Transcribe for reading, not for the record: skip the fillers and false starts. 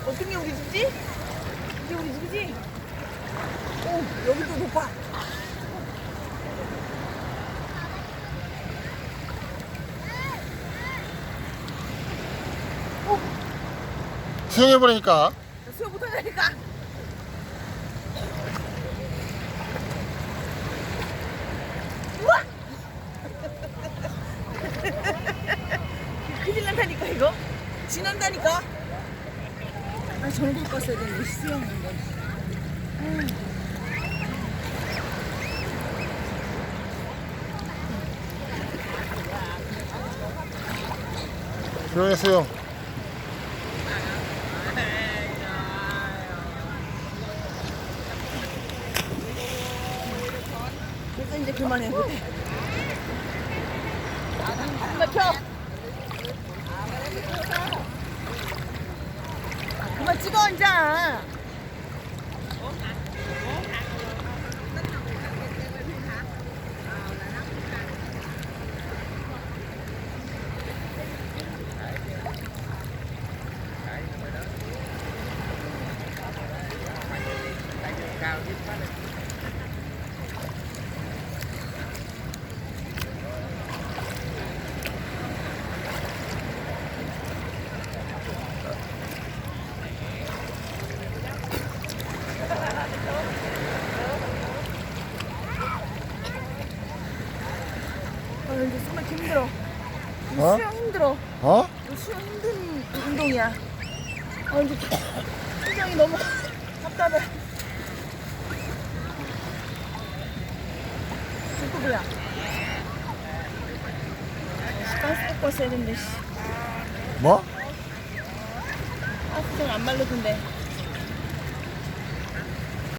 어떤 게 우리 집이지? 이게 우리 집이지? 오, 여기도 높아. 수영해버리니까. 수영 못하니까. 우와! 큰일 난다니까, 이거? 지난다니까? 아, 저런 거 봤어야 되는데, 수영하는 거. 수영해, 수영. 그래서 이제 그만해. 그만 펴. 그만 찍어 이제. 이제 정말 힘들어. 어? 수영 힘들어. 어? 수영 힘든 운동이야. 이제 심장이 너무 답답해. 누구야? 가스 닦고 왔어야 되는데. 뭐? 가스 좀 안 말르던데.